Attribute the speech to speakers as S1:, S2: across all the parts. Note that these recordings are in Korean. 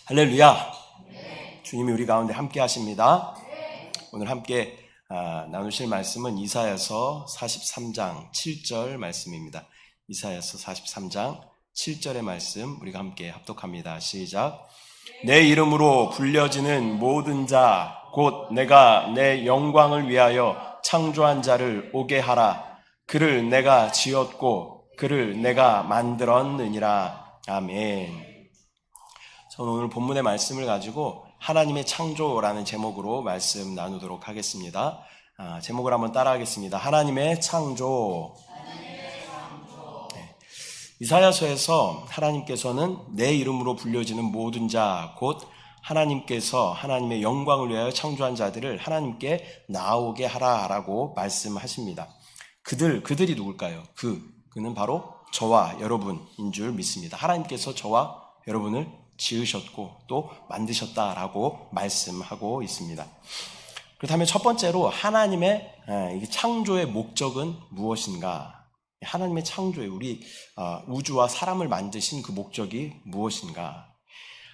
S1: 할렐루야. 주님이 우리 가운데 함께 하십니다. 오늘 함께 나누실 말씀은 이사야서 43장 7절 말씀입니다. 이사야서 43장 7절의 말씀 우리가 함께 합독합니다. 시작. 내 이름으로 불려지는 모든 자 곧 내가 내 영광을 위하여 창조한 자를 오게 하라. 그를 내가 지었고 그를 내가 만들었느니라. 아멘. 저는 오늘 본문의 말씀을 가지고 하나님의 창조라는 제목으로 말씀 나누도록 하겠습니다. 제목을 한번 따라하겠습니다. 하나님의 창조. 네. 이사야서에서 하나님께서는 내 이름으로 불려지는 모든 자 곧 하나님께서 하나님의 영광을 위하여 창조한 자들을 하나님께 나오게 하라라고 말씀하십니다. 그들이 누굴까요? 그는 바로 저와 여러분인 줄 믿습니다. 하나님께서 저와 여러분을 지으셨고 또 만드셨다라고 말씀하고 있습니다. 그렇다면 첫 번째로 하나님의 창조의 목적은 무엇인가? 하나님의 창조에 우리 우주와 사람을 만드신 그 목적이 무엇인가?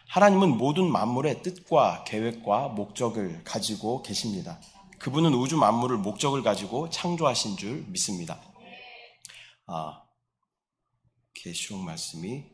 S1: 하나님은 모든 만물의 뜻과 계획과 목적을 가지고 계십니다. 그분은 우주 만물을 목적을 가지고 창조하신 줄 믿습니다. 계시록 말씀이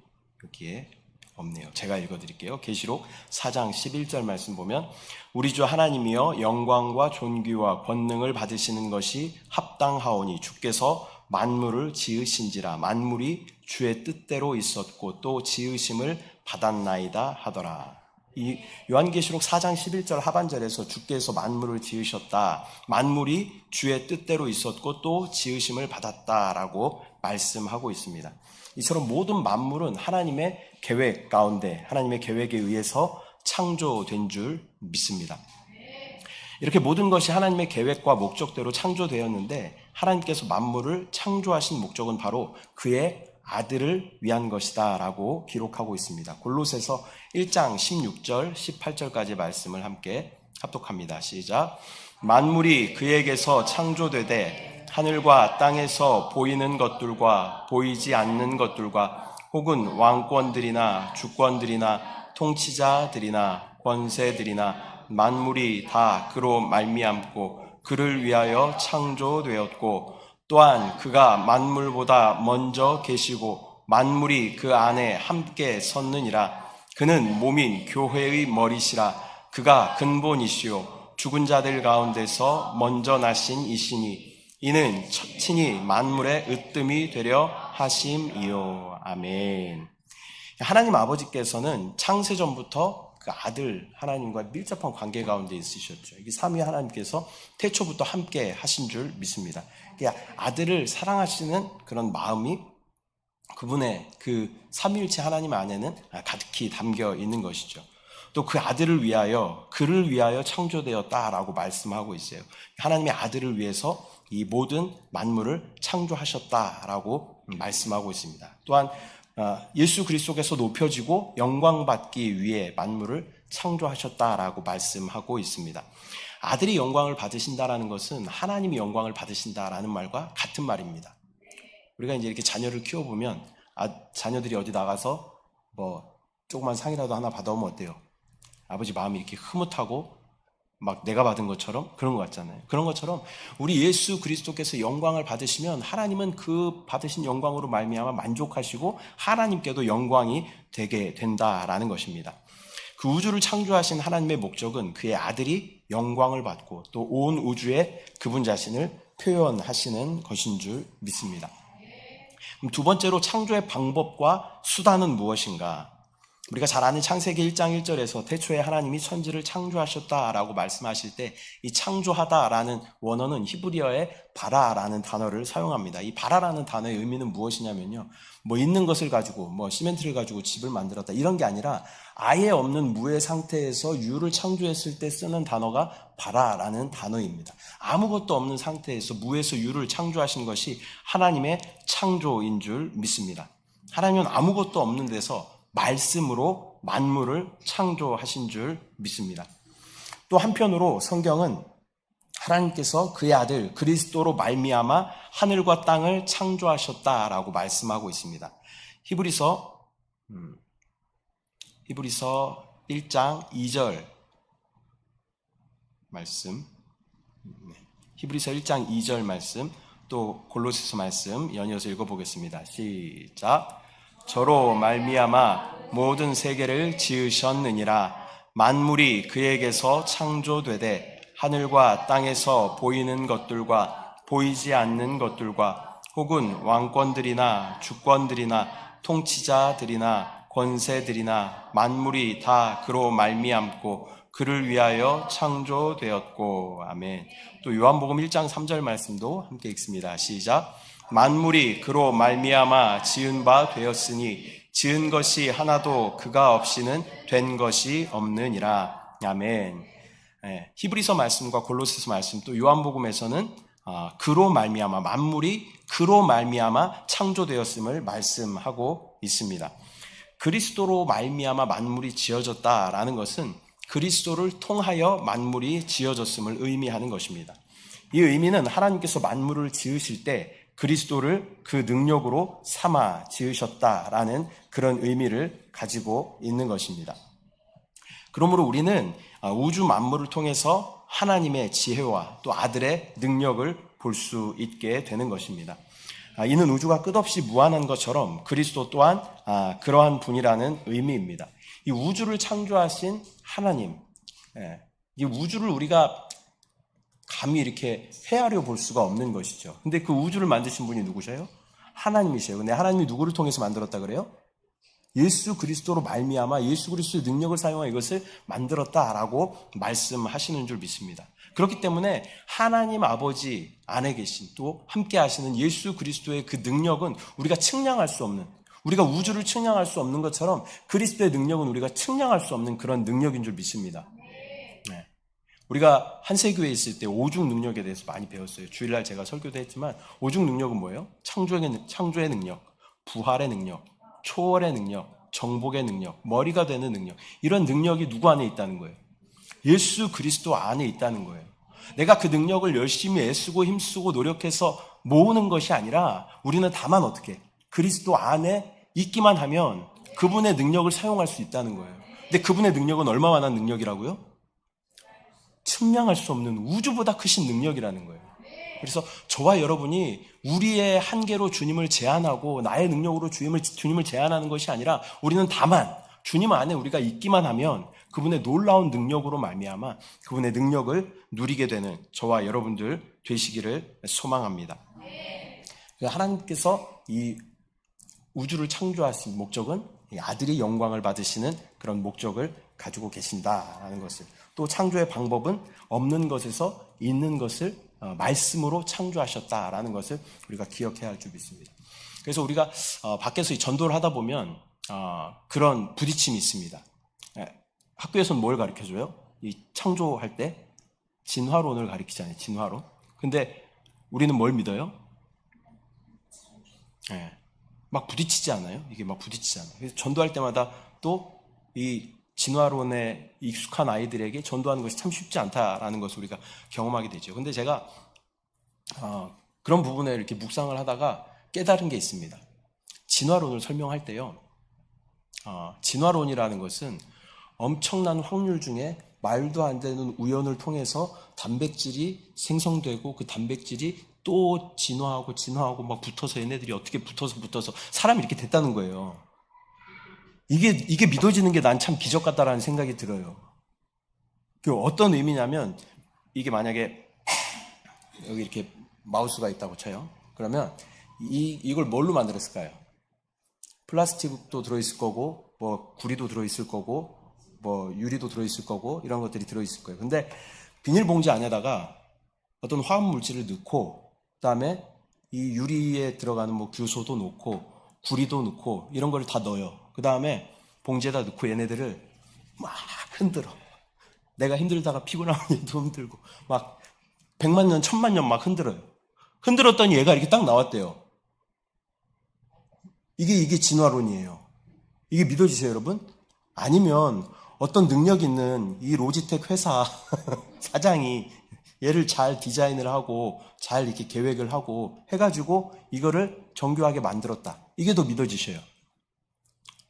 S1: 여기에 없네요. 제가 읽어드릴게요. 계시록 4장 11절 말씀 보면 우리 주 하나님이여 영광과 존귀와 권능을 받으시는 것이 합당하오니 주께서 만물을 지으신지라 만물이 주의 뜻대로 있었고 또 지으심을 받았나이다 하더라. 이 요한계시록 4장 11절 하반절에서 주께서 만물을 지으셨다. 만물이 주의 뜻대로 있었고 또 지으심을 받았다라고 말씀하고 있습니다. 이처럼 모든 만물은 하나님의 계획 가운데 하나님의 계획에 의해서 창조된 줄 믿습니다. 이렇게 모든 것이 하나님의 계획과 목적대로 창조되었는데 하나님께서 만물을 창조하신 목적은 바로 그의 아들을 위한 것이다 라고 기록하고 있습니다. 골로새서 1장 16절 18절까지 말씀을 함께 합독합니다. 시작. 만물이 그에게서 창조되되 하늘과 땅에서 보이는 것들과 보이지 않는 것들과 혹은 왕권들이나 주권들이나 통치자들이나 권세들이나 만물이 다 그로 말미암고 그를 위하여 창조되었고 또한 그가 만물보다 먼저 계시고 만물이 그 안에 함께 섰느니라. 그는 몸인 교회의 머리시라. 그가 근본이시요 죽은 자들 가운데서 먼저 나신 이시니 이는 친히 만물의 으뜸이 되려 하심이요. 아멘. 하나님 아버지께서는 창세전부터 그 아들 하나님과 밀접한 관계 가운데 있으셨죠. 이게 삼위 하나님께서 태초부터 함께 하신 줄 믿습니다. 아들을 사랑하시는 그런 마음이 그분의 그 삼위일체 하나님 안에는 가득히 담겨 있는 것이죠. 또 그 아들을 위하여 그를 위하여 창조되었다라고 말씀하고 있어요. 하나님의 아들을 위해서 이 모든 만물을 창조하셨다라고 말씀하고 있습니다. 또한 예수 그리스도께서 높여지고 영광받기 위해 만물을 창조하셨다라고 말씀하고 있습니다. 아들이 영광을 받으신다라는 것은 하나님이 영광을 받으신다라는 말과 같은 말입니다. 우리가 이제 이렇게 자녀를 키워보면 자녀들이 어디 나가서 조그만 상이라도 하나 받아오면 어때요? 아버지 마음이 이렇게 흐뭇하고 막 내가 받은 것처럼 그런 것 같잖아요. 그런 것처럼 우리 예수 그리스도께서 영광을 받으시면 하나님은 그 받으신 영광으로 말미암아 만족하시고 하나님께도 영광이 되게 된다라는 것입니다. 그 우주를 창조하신 하나님의 목적은 그의 아들이 영광을 받고 또 온 우주에 그분 자신을 표현하시는 것인 줄 믿습니다. 그럼 두 번째로 창조의 방법과 수단은 무엇인가? 우리가 잘 아는 창세기 1장 1절에서 태초에 하나님이 천지를 창조하셨다라고 말씀하실 때 이 창조하다라는 원어는 히브리어의 바라라는 단어를 사용합니다. 이 바라라는 단어의 의미는 무엇이냐면요. 있는 것을 가지고 시멘트를 가지고 집을 만들었다 이런 게 아니라 아예 없는 무의 상태에서 유를 창조했을 때 쓰는 단어가 바라라는 단어입니다. 아무것도 없는 상태에서 무에서 유를 창조하신 것이 하나님의 창조인 줄 믿습니다. 하나님은 아무것도 없는 데서 말씀으로 만물을 창조하신 줄 믿습니다. 또 한편으로 성경은 하나님께서 그의 아들 그리스도로 말미암아 하늘과 땅을 창조하셨다라고 말씀하고 있습니다. 히브리서 1장 2절 말씀, 히브리서 1장 2절 말씀, 또 골로새서 말씀 연이어서 읽어보겠습니다. 시작. 저로 말미암아 모든 세계를 지으셨느니라. 만물이 그에게서 창조되되 하늘과 땅에서 보이는 것들과 보이지 않는 것들과 혹은 왕권들이나 주권들이나 통치자들이나 권세들이나 만물이 다 그로 말미암고 그를 위하여 창조되었고. 아멘. 또 요한복음 1장 3절 말씀도 함께 읽습니다. 시작. 만물이 그로 말미암아 지은 바 되었으니 지은 것이 하나도 그가 없이는 된 것이 없느니라. 아멘. 히브리서 말씀과 골로새서 말씀, 또 요한복음에서는 그로 말미암아, 만물이 그로 말미암아 창조되었음을 말씀하고 있습니다. 그리스도로 말미암아 만물이 지어졌다라는 것은 그리스도를 통하여 만물이 지어졌음을 의미하는 것입니다. 이 의미는 하나님께서 만물을 지으실 때 그리스도를 그 능력으로 삼아 지으셨다라는 그런 의미를 가지고 있는 것입니다. 그러므로 우리는 우주 만물을 통해서 하나님의 지혜와 또 아들의 능력을 볼 수 있게 되는 것입니다. 이는 우주가 끝없이 무한한 것처럼 그리스도 또한 그러한 분이라는 의미입니다. 이 우주를 창조하신 하나님, 이 우주를 우리가 감히 이렇게 헤아려 볼 수가 없는 것이죠. 근데 그 우주를 만드신 분이 누구셔요? 하나님이세요. 근데 하나님이 누구를 통해서 만들었다 그래요? 예수 그리스도로 말미암아 예수 그리스도의 능력을 사용하 이것을 만들었다라고 말씀하시는 줄 믿습니다. 그렇기 때문에 하나님 아버지 안에 계신 또 함께 하시는 예수 그리스도의 그 능력은 우리가 측량할 수 없는, 우리가 우주를 측량할 수 없는 것처럼 그리스도의 능력은 우리가 측량할 수 없는 그런 능력인 줄 믿습니다. 네. 우리가 한세교회에 있을 때 오중 능력에 대해서 많이 배웠어요. 주일날 제가 설교도 했지만 오중 능력은 뭐예요? 창조의 능력, 부활의 능력, 초월의 능력, 정복의 능력, 머리가 되는 능력, 이런 능력이 누구 안에 있다는 거예요? 예수 그리스도 안에 있다는 거예요. 내가 그 능력을 열심히 애쓰고 힘쓰고 노력해서 모으는 것이 아니라 우리는 다만 어떻게? 그리스도 안에 있기만 하면 그분의 능력을 사용할 수 있다는 거예요. 근데 그분의 능력은 얼마만한 능력이라고요? 측량할 수 없는 우주보다 크신 능력이라는 거예요. 그래서 저와 여러분이 우리의 한계로 주님을 제한하고 나의 능력으로 주님을 제한하는 것이 아니라 우리는 다만 주님 안에 우리가 있기만 하면 그분의 놀라운 능력으로 말미암아 그분의 능력을 누리게 되는 저와 여러분들 되시기를 소망합니다. 하나님께서 이 우주를 창조하신 목적은 아들이 영광을 받으시는 그런 목적을 가지고 계신다라는 것을, 또 창조의 방법은 없는 것에서 있는 것을 말씀으로 창조하셨다라는 것을 우리가 기억해야 할 줄 믿습니다. 그래서 우리가 밖에서 이 전도를 하다 보면 그런 부딪힘이 있습니다. 학교에서는 뭘 가르쳐줘요? 이 창조할 때 진화론을 가르치잖아요. 진화론. 근데 우리는 뭘 믿어요? 막 부딪히지 않아요? 이게 막 부딪히지 않아요. 그래서 전도할 때마다 또 이 진화론에 익숙한 아이들에게 전도하는 것이 참 쉽지 않다라는 것을 우리가 경험하게 되죠. 근데 제가 그런 부분에 이렇게 묵상을 하다가 깨달은 게 있습니다. 진화론을 설명할 때요, 진화론이라는 것은 엄청난 확률 중에 말도 안 되는 우연을 통해서 단백질이 생성되고 그 단백질이 또 진화하고 막 붙어서 얘네들이 어떻게 붙어서 사람이 이렇게 됐다는 거예요. 이게 믿어지는 게 난 참 기적 같다라는 생각이 들어요. 그 어떤 의미냐면, 이게 만약에 여기 이렇게 마우스가 있다고 쳐요. 그러면 이걸 뭘로 만들었을까요? 플라스틱도 들어있을 거고, 뭐 구리도 들어있을 거고, 뭐 유리도 들어있을 거고, 이런 것들이 들어있을 거예요. 근데 비닐봉지 안에다가 어떤 화학 물질을 넣고, 그다음에 이 유리에 들어가는 뭐 규소도 넣고, 구리도 넣고, 이런 걸 다 넣어요. 그 다음에 봉지에다 넣고 얘네들을 막 흔들어. 내가 힘들다가 피곤하면 얘도 흔들고, 막 100만 년, 1000만 년 막 흔들어요. 흔들었더니 얘가 이렇게 딱 나왔대요. 이게 진화론이에요. 이게 믿어지세요, 여러분? 아니면 어떤 능력 있는 이 로지텍 회사 사장이 얘를 잘 디자인을 하고 잘 이렇게 계획을 하고 해가지고 이거를 정교하게 만들었다. 이게 더 믿어지셔요.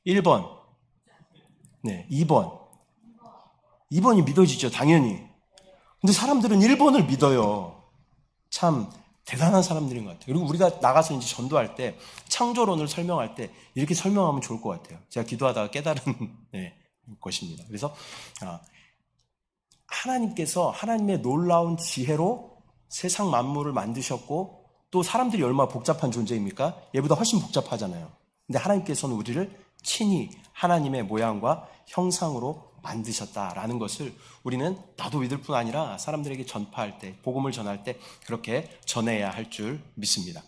S1: 1번. 네, 2번. 2번이 믿어지죠, 당연히. 근데 사람들은 1번을 믿어요. 참 대단한 사람들인 것 같아요. 그리고 우리가 나가서 이제 전도할 때, 창조론을 설명할 때 이렇게 설명하면 좋을 것 같아요. 제가 기도하다가 깨달은 것입니다. 그래서 하나님께서 하나님의 놀라운 지혜로 세상 만물을 만드셨고, 또 사람들이 얼마나 복잡한 존재입니까? 얘보다 훨씬 복잡하잖아요. 근데 하나님께서는 우리를 친히 하나님의 모양과 형상으로 만드셨다라는 것을 우리는 나도 믿을 뿐 아니라 사람들에게 전파할 때, 복음을 전할 때 그렇게 전해야 할 줄 믿습니다.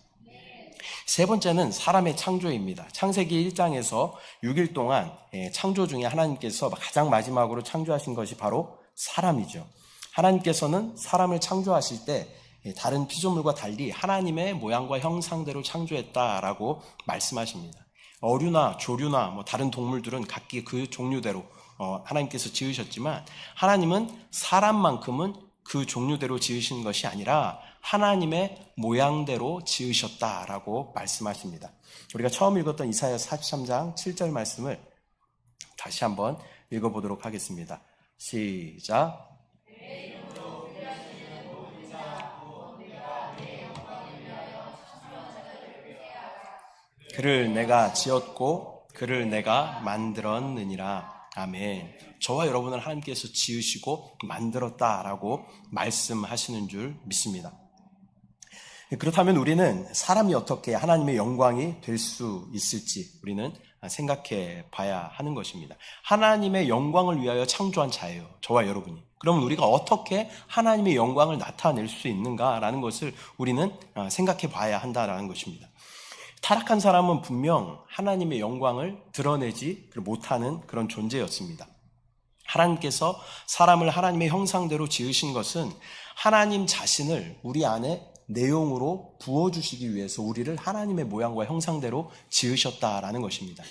S1: 세 번째는 사람의 창조입니다. 창세기 1장에서 6일 동안 창조 중에 하나님께서 가장 마지막으로 창조하신 것이 바로 사람이죠. 하나님께서는 사람을 창조하실 때 다른 피조물과 달리 하나님의 모양과 형상대로 창조했다라고 말씀하십니다. 어류나 조류나 다른 동물들은 각기 그 종류대로 하나님께서 지으셨지만, 하나님은 사람만큼은 그 종류대로 지으신 것이 아니라 하나님의 모양대로 지으셨다라고 말씀하십니다. 우리가 처음 읽었던 이사야 43장 7절 말씀을 다시 한번 읽어보도록 하겠습니다. 시작. 그를 내가 지었고 그를 내가 만들었느니라. 아멘. 저와 여러분을 하나님께서 지으시고 만들었다라고 말씀하시는 줄 믿습니다. 그렇다면 우리는 사람이 어떻게 하나님의 영광이 될 수 있을지 우리는 생각해 봐야 하는 것입니다. 하나님의 영광을 위하여 창조한 자예요, 저와 여러분이. 그러면 우리가 어떻게 하나님의 영광을 나타낼 수 있는가라는 것을 우리는 생각해 봐야 한다라는 것입니다. 타락한 사람은 분명 하나님의 영광을 드러내지 못하는 그런 존재였습니다. 하나님께서 사람을 하나님의 형상대로 지으신 것은 하나님 자신을 우리 안에 내용으로 부어주시기 위해서 우리를 하나님의 모양과 형상대로 지으셨다라는 것입니다.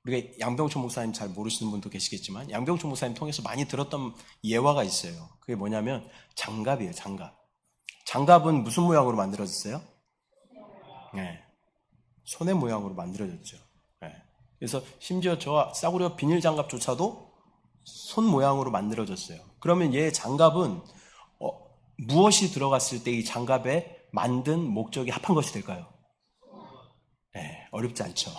S1: 우리가 양병초 목사님 잘 모르시는 분도 계시겠지만, 양병초 목사님 통해서 많이 들었던 예화가 있어요. 그게 뭐냐면 장갑이에요, 장갑. 장갑은 무슨 모양으로 만들어졌어요? 네. 손의 모양으로 만들어졌죠. 그래서 심지어 저 싸구려 비닐 장갑조차도 손 모양으로 만들어졌어요. 그러면 얘 장갑은 무엇이 들어갔을 때 이 장갑에 만든 목적이 합한 것이 될까요? 어렵지 않죠.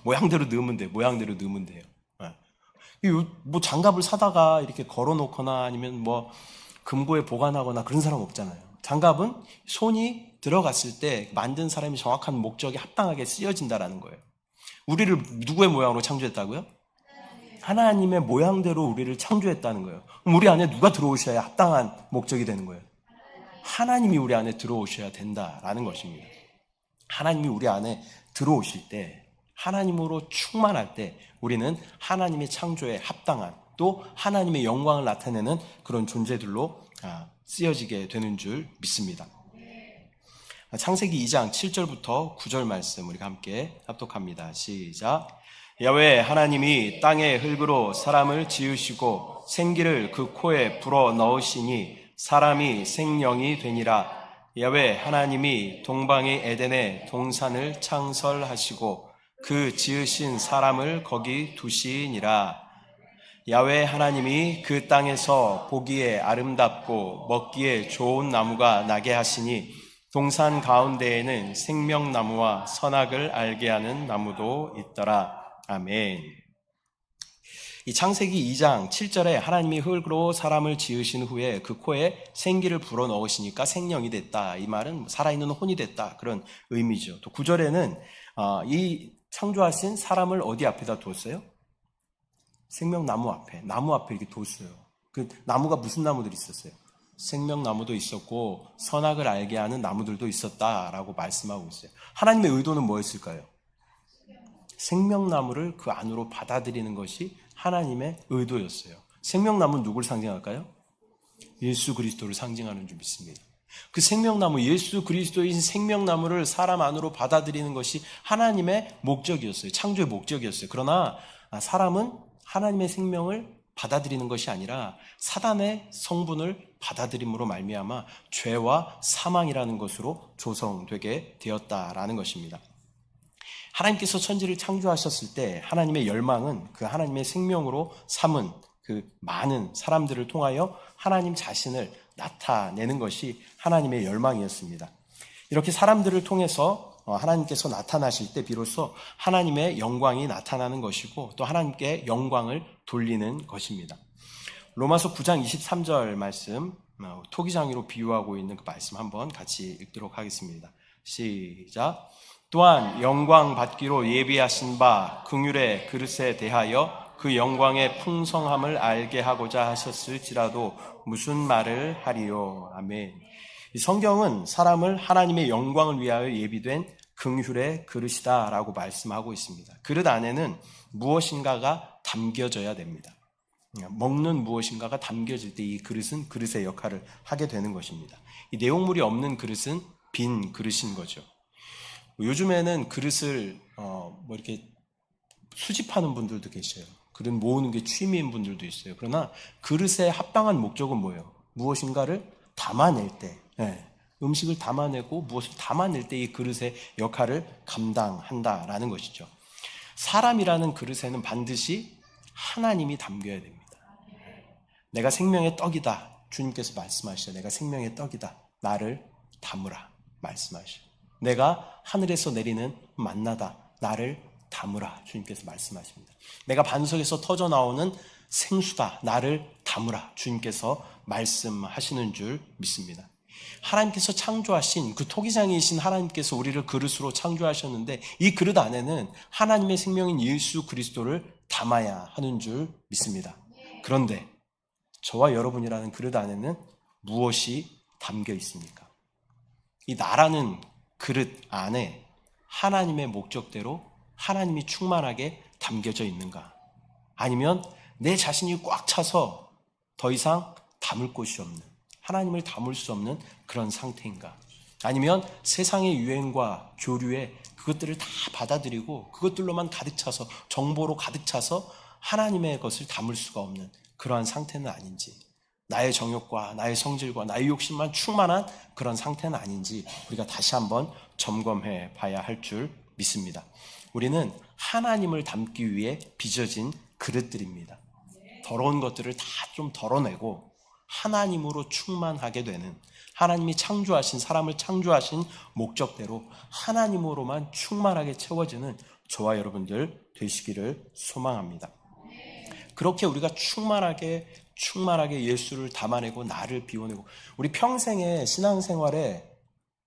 S1: 모양대로 넣으면 돼요. 모양대로 넣으면 돼요. 뭐 장갑을 사다가 이렇게 걸어놓거나 아니면 금고에 보관하거나 그런 사람 없잖아요. 장갑은 손이 들어갔을 때 만든 사람이 정확한 목적에 합당하게 쓰여진다라는 거예요. 우리를 누구의 모양으로 창조했다고요? 하나님의 모양대로 우리를 창조했다는 거예요. 그럼 우리 안에 누가 들어오셔야 합당한 목적이 되는 거예요? 하나님이 우리 안에 들어오셔야 된다라는 것입니다. 하나님이 우리 안에 들어오실 때, 하나님으로 충만할 때 우리는 하나님의 창조에 합당한, 또 하나님의 영광을 나타내는 그런 존재들로 쓰여지게 되는 줄 믿습니다. 창세기 2장 7절부터 9절 말씀 우리가 함께 합독합니다. 시작. 야훼 하나님이 땅의 흙으로 사람을 지으시고 생기를 그 코에 불어 넣으시니 사람이 생명이 되니라. 야훼 하나님이 동방의 에덴에 동산을 창설하시고 그 지으신 사람을 거기 두시니라. 야훼 하나님이 그 땅에서 보기에 아름답고 먹기에 좋은 나무가 나게 하시니 동산 가운데에는 생명나무와 선악을 알게 하는 나무도 있더라. 아멘. 이 창세기 2장 7절에 하나님이 흙으로 사람을 지으신 후에 그 코에 생기를 불어넣으시니까 생명이 됐다. 이 말은 살아있는 혼이 됐다. 그런 의미죠. 또 9절에는 이 창조하신 사람을 어디 앞에다 두었어요? 생명나무 앞에, 나무 앞에 이렇게 뒀어요. 그 나무가 무슨 나무들이 있었어요? 생명나무도 있었고 선악을 알게 하는 나무들도 있었다라고 말씀하고 있어요. 하나님의 의도는 뭐였을까요? 생명나무를 그 안으로 받아들이는 것이 하나님의 의도였어요. 생명나무는 누굴 상징할까요? 예수 그리스도를 상징하는 줄 믿습니다. 그 생명나무, 예수 그리스도인 생명나무를 사람 안으로 받아들이는 것이 하나님의 목적이었어요. 창조의 목적이었어요. 그러나 사람은 하나님의 생명을 받아들이는 것이 아니라 사단의 성분을 받아들임으로 말미암아 죄와 사망이라는 것으로 조성되게 되었다라는 것입니다. 하나님께서 천지를 창조하셨을 때 하나님의 열망은 그 하나님의 생명으로 삼은 그 많은 사람들을 통하여 하나님 자신을 나타내는 것이 하나님의 열망이었습니다. 이렇게 사람들을 통해서 하나님께서 나타나실 때 비로소 하나님의 영광이 나타나는 것이고 또 하나님께 영광을 돌리는 것입니다. 로마서 9장 23절 말씀, 토기장이로 비유하고 있는 그 말씀 한번 같이 읽도록 하겠습니다. 시작. 또한 영광 받기로 예비하신 바 긍휼의 그릇에 대하여 그 영광의 풍성함을 알게 하고자 하셨을지라도 무슨 말을 하리요. 아멘. 이 성경은 사람을 하나님의 영광을 위하여 예비된 긍휼의 그릇이다라고 말씀하고 있습니다. 그릇 안에는 무엇인가가 담겨져야 됩니다. 먹는 무엇인가가 담겨질 때 이 그릇은 그릇의 역할을 하게 되는 것입니다. 이 내용물이 없는 그릇은 빈 그릇인 거죠. 요즘에는 그릇을 이렇게 수집하는 분들도 계셔요. 그릇 모으는 게 취미인 분들도 있어요. 그러나 그릇의 합당한 목적은 뭐예요? 무엇인가를 담아낼 때, 음식을 담아내고 무엇을 담아낼 때 이 그릇의 역할을 감당한다라는 것이죠. 사람이라는 그릇에는 반드시 하나님이 담겨야 됩니다. 내가 생명의 떡이다. 주님께서 말씀하시죠. 내가 생명의 떡이다. 나를 담으라. 말씀하시죠. 내가 하늘에서 내리는 만나다. 나를 담으라. 주님께서 말씀하십니다. 내가 반석에서 터져 나오는 생수다. 나를 담으라. 주님께서 말씀하시는 줄 믿습니다. 하나님께서 창조하신 그 토기장이신 하나님께서 우리를 그릇으로 창조하셨는데 이 그릇 안에는 하나님의 생명인 예수 그리스도를 담아야 하는 줄 믿습니다. 그런데 저와 여러분이라는 그릇 안에는 무엇이 담겨 있습니까? 이 나라는 그릇 안에 하나님의 목적대로 하나님이 충만하게 담겨져 있는가? 아니면 내 자신이 꽉 차서 더 이상 담을 곳이 없는, 하나님을 담을 수 없는 그런 상태인가? 아니면 세상의 유행과 교류에 그것들을 다 받아들이고 그것들로만 가득 차서, 정보로 가득 차서 하나님의 것을 담을 수가 없는 그러한 상태는 아닌지, 나의 정욕과 나의 성질과 나의 욕심만 충만한 그런 상태는 아닌지 우리가 다시 한번 점검해 봐야 할 줄 믿습니다. 우리는 하나님을 담기 위해 빚어진 그릇들입니다. 더러운 것들을 다 좀 덜어내고 하나님으로 충만하게 되는, 하나님이 창조하신, 사람을 창조하신 목적대로 하나님으로만 충만하게 채워지는 저와 여러분들 되시기를 소망합니다. 그렇게 우리가 충만하게 예수를 담아내고 나를 비워내고 우리 평생의 신앙생활의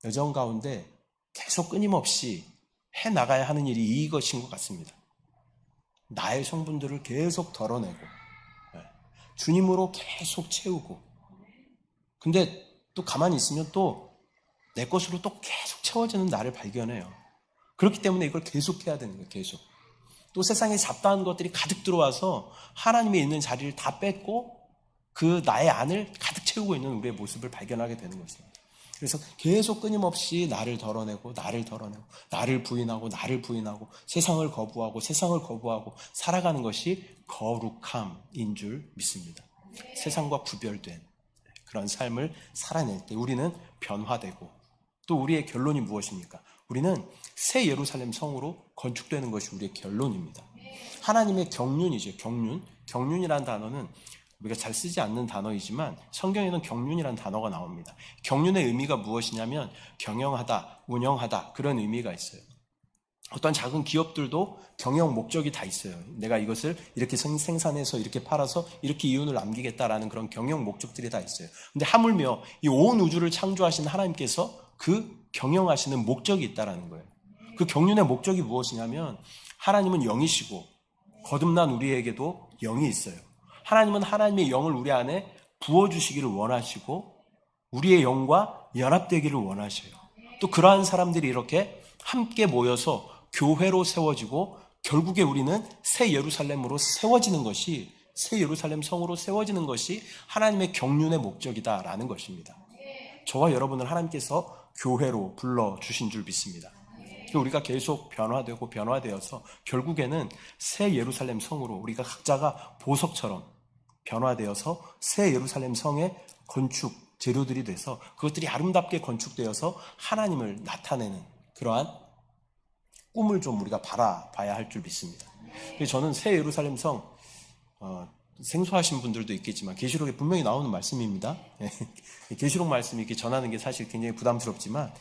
S1: 여정 가운데 계속 끊임없이 해나가야 하는 일이 이것인 것 같습니다. 나의 성분들을 계속 덜어내고 주님으로 계속 채우고, 근데 또 가만히 있으면 또 내 것으로 또 계속 채워지는 나를 발견해요. 그렇기 때문에 이걸 계속 해야 되는 거예요. 계속. 또 세상에 잡다한 것들이 가득 들어와서 하나님이 있는 자리를 다 뺏고 그 나의 안을 가득 채우고 있는 우리의 모습을 발견하게 되는 것입니다. 그래서 계속 끊임없이 나를 덜어내고 나를 부인하고 세상을 거부하고 살아가는 것이 거룩함인 줄 믿습니다. 세상과 구별된 그런 삶을 살아낼 때 우리는 변화되고, 또 우리의 결론이 무엇입니까? 우리는 새 예루살렘 성으로 건축되는 것이 우리의 결론입니다. 하나님의 경륜이죠. 경륜이라는 단어는 우리가 잘 쓰지 않는 단어이지만 성경에는 경륜이라는 단어가 나옵니다. 경륜의 의미가 무엇이냐면 경영하다, 운영하다, 그런 의미가 있어요. 어떤 작은 기업들도 경영 목적이 다 있어요. 내가 이것을 이렇게 생산해서 이렇게 팔아서 이렇게 이윤을 남기겠다라는 그런 경영 목적들이 다 있어요. 근데 하물며 이 온 우주를 창조하신 하나님께서 그 경영하시는 목적이 있다라는 거예요. 그 경륜의 목적이 무엇이냐면 하나님은 영이시고 거듭난 우리에게도 영이 있어요. 하나님은 하나님의 영을 우리 안에 부어주시기를 원하시고 우리의 영과 연합되기를 원하셔요. 또 그러한 사람들이 이렇게 함께 모여서 교회로 세워지고 결국에 우리는 새 예루살렘으로 세워지는 것이, 새 예루살렘 성으로 세워지는 것이 하나님의 경륜의 목적이다라는 것입니다. 저와 여러분을 하나님께서 교회로 불러주신 줄 믿습니다. 우리가 계속 변화되어서 결국에는 새 예루살렘 성으로 우리가 각자가 보석처럼 변화되어서 새 예루살렘 성의 건축 재료들이 돼서 그것들이 아름답게 건축되어서 하나님을 나타내는 그러한 꿈을 좀 우리가 바라봐야 할 줄 믿습니다. 저는 새 예루살렘 성 생소하신 분들도 있겠지만 계시록에 분명히 나오는 말씀입니다. 계시록 말씀이 이렇게 전하는 게 사실 굉장히 부담스럽지만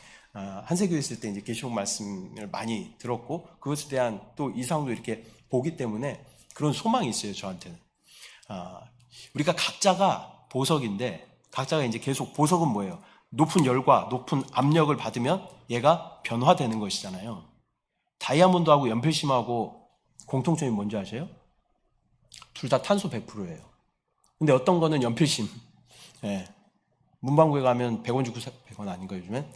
S1: 한세교에 있을 때 이제 계시록 말씀을 많이 들었고 그것에 대한 또 이상도 이렇게 보기 때문에 그런 소망이 있어요, 저한테는. 우리가 각자가 보석인데 각자가 이제 계속 보석은 뭐예요? 높은 열과 높은 압력을 받으면 얘가 변화되는 것이잖아요. 다이아몬드하고 연필심하고 공통점이 뭔지 아세요? 둘 다 탄소 100%예요. 근데 어떤 거는 연필심. 문방구에 가면 100원 주고 100원 아닌가 요즘엔?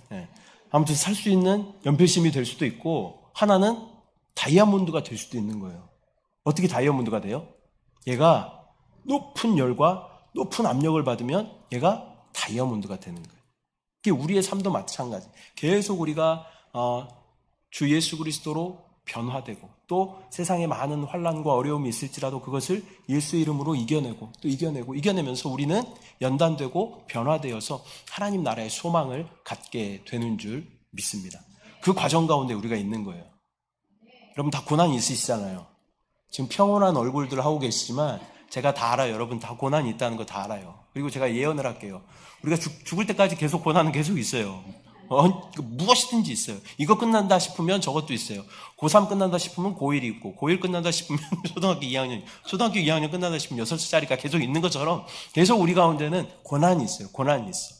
S1: 아무튼 살 수 있는 연필심이 될 수도 있고 하나는 다이아몬드가 될 수도 있는 거예요. 어떻게 다이아몬드가 돼요? 얘가 높은 열과 높은 압력을 받으면 얘가 다이아몬드가 되는 거예요. 그게 우리의 삶도 마찬가지. 계속 우리가 주 예수 그리스도로 변화되고 또 세상에 많은 환난과 어려움이 있을지라도 그것을 예수의 이름으로 이겨내고 또 이겨내면서 우리는 연단되고 변화되어서 하나님 나라의 소망을 갖게 되는 줄 믿습니다. 그 과정 가운데 우리가 있는 거예요. 여러분 다 고난이 있으시잖아요. 지금 평온한 얼굴들 하고 계시지만 제가 다 알아요. 여러분 다 고난이 있다는 거 다 알아요. 그리고 제가 예언을 할게요. 우리가 죽을 때까지 계속 고난은 계속 있어요. 무엇이든지 있어요. 이거 끝난다 싶으면 저것도 있어요. 고3 끝난다 싶으면 고1이 있고 고1 끝난다 싶으면 초등학교 2학년 끝난다 싶으면 6살짜리가 계속 있는 것처럼 계속 우리 가운데는 고난이 있어요. 고난이 있어.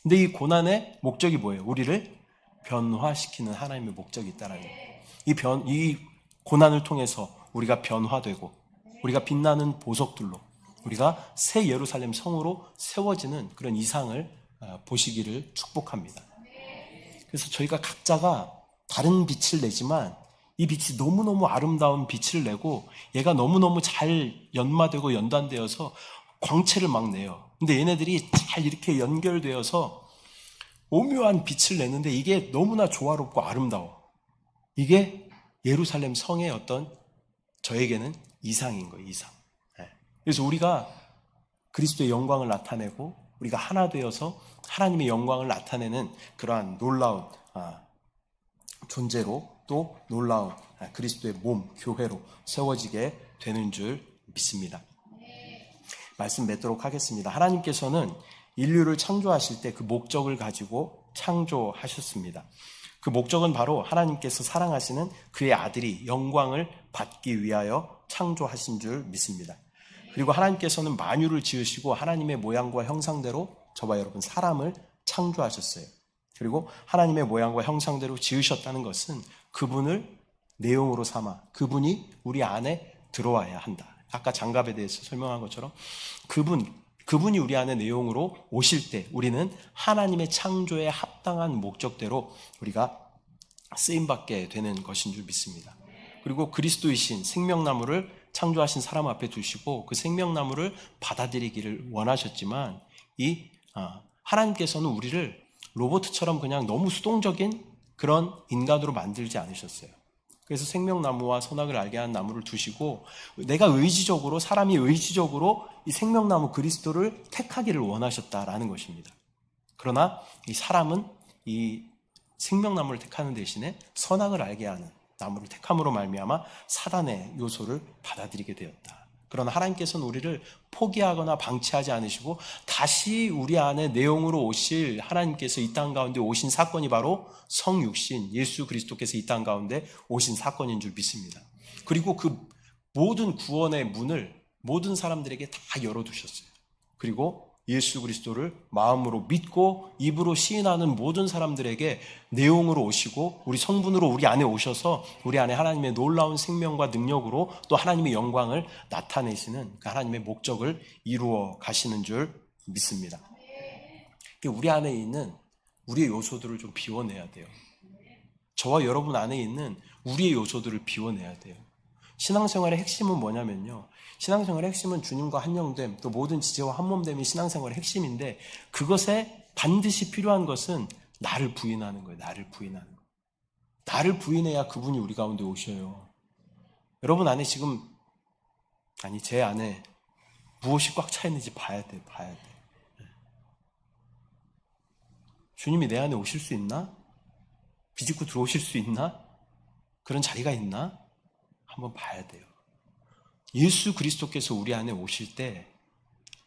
S1: 근데 이 고난의 목적이 뭐예요? 우리를 변화시키는 하나님의 목적이 있다라는 거예요. 이 고난을 통해서 우리가 변화되고 우리가 빛나는 보석들로 우리가 새 예루살렘 성으로 세워지는 그런 이상을 보시기를 축복합니다. 그래서 저희가 각자가 다른 빛을 내지만 이 빛이 너무너무 아름다운 빛을 내고 얘가 너무너무 잘 연마되고 연단되어서 광채를 막 내요. 근데 얘네들이 잘 이렇게 연결되어서 오묘한 빛을 내는데 이게 너무나 조화롭고 아름다워. 이게 예루살렘 성의 어떤 저에게는 이상인 거예요, 이상. 그래서 우리가 그리스도의 영광을 나타내고 우리가 하나 되어서 하나님의 영광을 나타내는 그러한 놀라운 존재로 또 놀라운 그리스도의 몸, 교회로 세워지게 되는 줄 믿습니다. 말씀 맺도록 하겠습니다. 하나님께서는 인류를 창조하실 때 그 목적을 가지고 창조하셨습니다. 그 목적은 바로 하나님께서 사랑하시는 그의 아들이 영광을 받기 위하여 창조하신 줄 믿습니다. 그리고 하나님께서는 만유를 지으시고 하나님의 모양과 형상대로 저와 여러분 사람을 창조하셨어요. 그리고 하나님의 모양과 형상대로 지으셨다는 것은 그분을 내용으로 삼아 그분이 우리 안에 들어와야 한다. 아까 장갑에 대해서 설명한 것처럼 그분이 우리 안에 내용으로 오실 때 우리는 하나님의 창조에 합당한 목적대로 우리가 쓰임받게 되는 것인 줄 믿습니다. 그리고 그리스도이신 생명나무를 창조하신 사람 앞에 두시고 그 생명나무를 받아들이기를 원하셨지만 하나님께서는 우리를 로봇처럼 그냥 너무 수동적인 그런 인간으로 만들지 않으셨어요. 그래서 생명나무와 선악을 알게 하는 나무를 두시고 사람이 의지적으로 이 생명나무 그리스도를 택하기를 원하셨다라는 것입니다. 그러나 이 사람은 이 생명나무를 택하는 대신에 선악을 알게 하는 나무를 택함으로 말미암아 사단의 요소를 받아들이게 되었다. 그러나 하나님께서는 우리를 포기하거나 방치하지 않으시고 다시 우리 안에 내용으로 오실 하나님께서 이 땅 가운데 오신 사건이 바로 성육신 예수 그리스도께서 이 땅 가운데 오신 사건인 줄 믿습니다. 그리고 그 모든 구원의 문을 모든 사람들에게 다 열어두셨어요. 그리고 예수 그리스도를 마음으로 믿고 입으로 시인하는 모든 사람들에게 내용으로 오시고 우리 성분으로 우리 안에 오셔서 우리 안에 하나님의 놀라운 생명과 능력으로 또 하나님의 영광을 나타내시는 그 하나님의 목적을 이루어 가시는 줄 믿습니다. 우리 안에 있는 우리의 요소들을 좀 비워내야 돼요. 저와 여러분 안에 있는 우리의 요소들을 비워내야 돼요. 신앙생활의 핵심은 뭐냐면요. 신앙생활의 핵심은 주님과 한영됨, 또 모든 지체와 한몸됨이 신앙생활의 핵심인데 그것에 반드시 필요한 것은 나를 부인하는 거예요. 나를 부인하는 거예요. 나를 부인해야 그분이 우리 가운데 오셔요. 여러분 안에 제 안에 무엇이 꽉 차 있는지 봐야 돼. 주님이 내 안에 오실 수 있나? 비집고 들어오실 수 있나? 그런 자리가 있나? 한번 봐야 돼요. 예수 그리스도께서 우리 안에 오실 때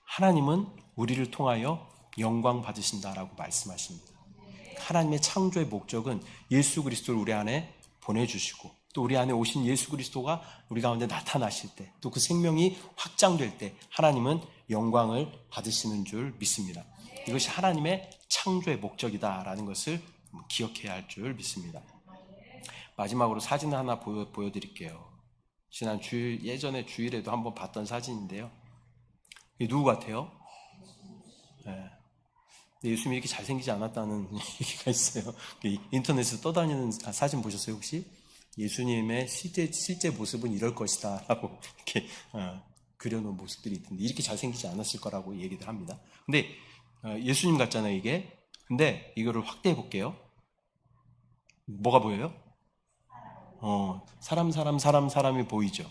S1: 하나님은 우리를 통하여 영광 받으신다라고 말씀하십니다. 하나님의 창조의 목적은 예수 그리스도를 우리 안에 보내주시고 또 우리 안에 오신 예수 그리스도가 우리 가운데 나타나실 때 또 그 생명이 확장될 때 하나님은 영광을 받으시는 줄 믿습니다. 이것이 하나님의 창조의 목적이다라는 것을 기억해야 할 줄 믿습니다. 마지막으로 사진 하나 보여드릴게요. 지난 주일, 예전에 주일에도 한번 봤던 사진인데요. 이게 누구 같아요? 네. 예수님이 이렇게 잘생기지 않았다는 얘기가 있어요. 인터넷에서 떠다니는 사진 보셨어요, 혹시? 예수님의 실제 모습은 이럴 것이다 라고 이렇게 그려놓은 모습들이 있던데 이렇게 잘생기지 않았을 거라고 얘기들 합니다. 근데 예수님 같잖아요, 이게. 근데 이거를 확대해 볼게요. 뭐가 보여요? 사람이 보이죠.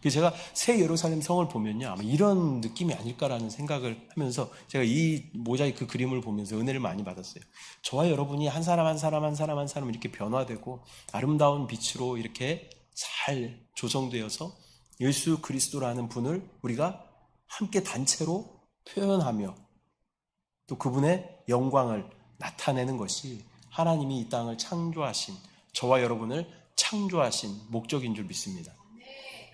S1: 그래서 제가 새 예루살렘 성을 보면요, 아마 이런 느낌이 아닐까라는 생각을 하면서 제가 이 모자이크 그림을 보면서 은혜를 많이 받았어요. 저와 여러분이 한 사람 한 사람 이렇게 변화되고 아름다운 빛으로 이렇게 잘 조성되어서 예수 그리스도라는 분을 우리가 함께 단체로 표현하며 또 그분의 영광을 나타내는 것이 하나님이 이 땅을 창조하신, 저와 여러분을 창조하신 목적인 줄 믿습니다.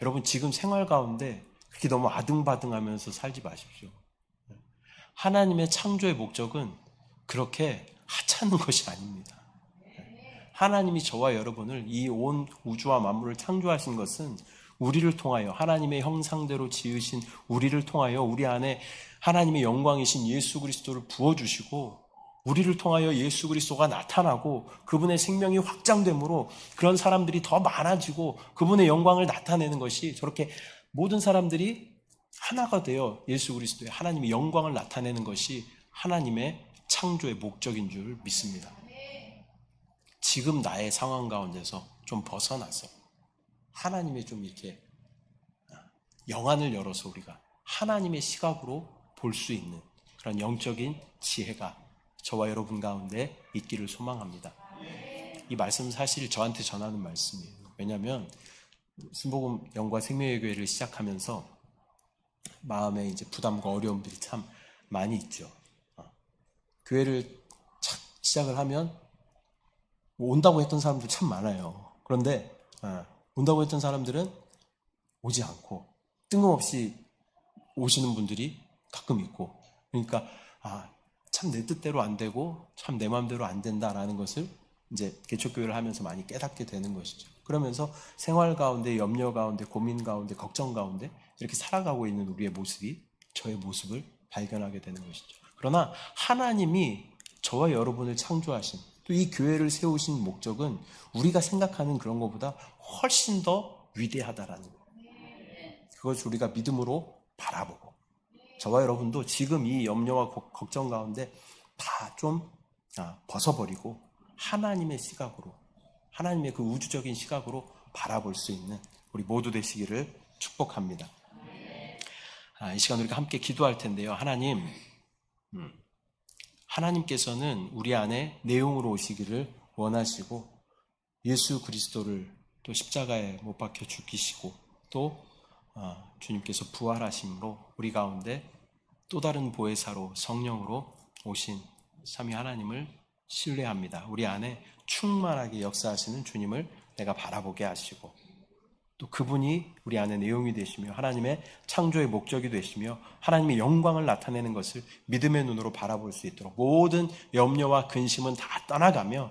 S1: 여러분, 지금 생활 가운데 그렇게 너무 아등바등하면서 살지 마십시오. 하나님의 창조의 목적은 그렇게 하찮은 것이 아닙니다. 하나님이 저와 여러분을, 이 온 우주와 만물을 창조하신 것은 우리를 통하여, 하나님의 형상대로 지으신 우리를 통하여 우리 안에 하나님의 영광이신 예수 그리스도를 부어주시고 우리를 통하여 예수 그리스도가 나타나고 그분의 생명이 확장됨으로 그런 사람들이 더 많아지고 그분의 영광을 나타내는 것이, 저렇게 모든 사람들이 하나가 되어 예수 그리스도의 하나님의 영광을 나타내는 것이 하나님의 창조의 목적인 줄 믿습니다. 지금 나의 상황 가운데서 좀 벗어나서 하나님의 좀 이렇게 영안을 열어서 우리가 하나님의 시각으로 볼 수 있는 그런 영적인 지혜가 저와 여러분 가운데 있기를 소망합니다. 이 말씀은 사실 저한테 전하는 말씀이에요. 왜냐하면 순복음 영과 생명의 교회를 시작하면서 마음에 이제 부담과 어려움들이 참 많이 있죠. 교회를 시작을 하면 온다고 했던 사람들 참 많아요. 그런데 온다고 했던 사람들은 오지 않고 뜬금없이 오시는 분들이 가끔 있고, 그러니까 참 내 뜻대로 안 되고 참 내 마음대로 안 된다라는 것을 이제 개척교회를 하면서 많이 깨닫게 되는 것이죠. 그러면서 생활 가운데, 염려 가운데, 고민 가운데, 걱정 가운데 이렇게 살아가고 있는 우리의 모습이 저의 모습을 발견하게 되는 것이죠. 그러나 하나님이 저와 여러분을 창조하신, 또 이 교회를 세우신 목적은 우리가 생각하는 그런 것보다 훨씬 더 위대하다라는 거예요. 그것을 우리가 믿음으로 바라보고, 저와 여러분도 지금 이 염려와 걱정 가운데 다 좀 벗어버리고 하나님의 시각으로, 하나님의 그 우주적인 시각으로 바라볼 수 있는 우리 모두 되시기를 축복합니다. 이 시간 우리가 함께 기도할 텐데요. 하나님께서는 우리 안에 내용으로 오시기를 원하시고 예수 그리스도를 또 십자가에 못 박혀 죽이시고 또 주님께서 부활하심으로 우리 가운데 또 다른 보혜사로 성령으로 오신 삼위 하나님을 신뢰합니다. 우리 안에 충만하게 역사하시는 주님을 내가 바라보게 하시고 또 그분이 우리 안에 내용이 되시며 하나님의 창조의 목적이 되시며 하나님의 영광을 나타내는 것을 믿음의 눈으로 바라볼 수 있도록 모든 염려와 근심은 다 떠나가며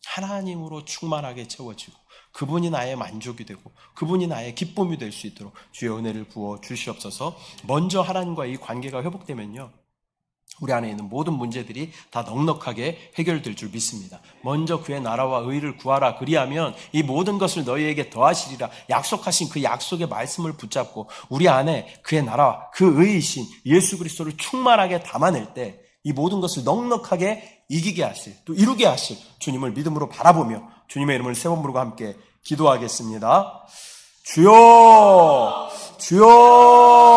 S1: 하나님으로 충만하게 채워지고 그분이 나의 만족이 되고 그분이 나의 기쁨이 될 수 있도록 주의 은혜를 부어 주시옵소서. 먼저 하나님과 이 관계가 회복되면요, 우리 안에 있는 모든 문제들이 다 넉넉하게 해결될 줄 믿습니다. 먼저 그의 나라와 의를 구하라. 그리하면 이 모든 것을 너희에게 더하시리라. 약속하신 그 약속의 말씀을 붙잡고 우리 안에 그의 나라와 그 의이신 예수 그리스도를 충만하게 담아낼 때 이 모든 것을 넉넉하게 이기게 하실, 또 이루게 하실 주님을 믿음으로 바라보며 주님의 이름을 세 번 부르고 함께 기도하겠습니다. 주여, 주여.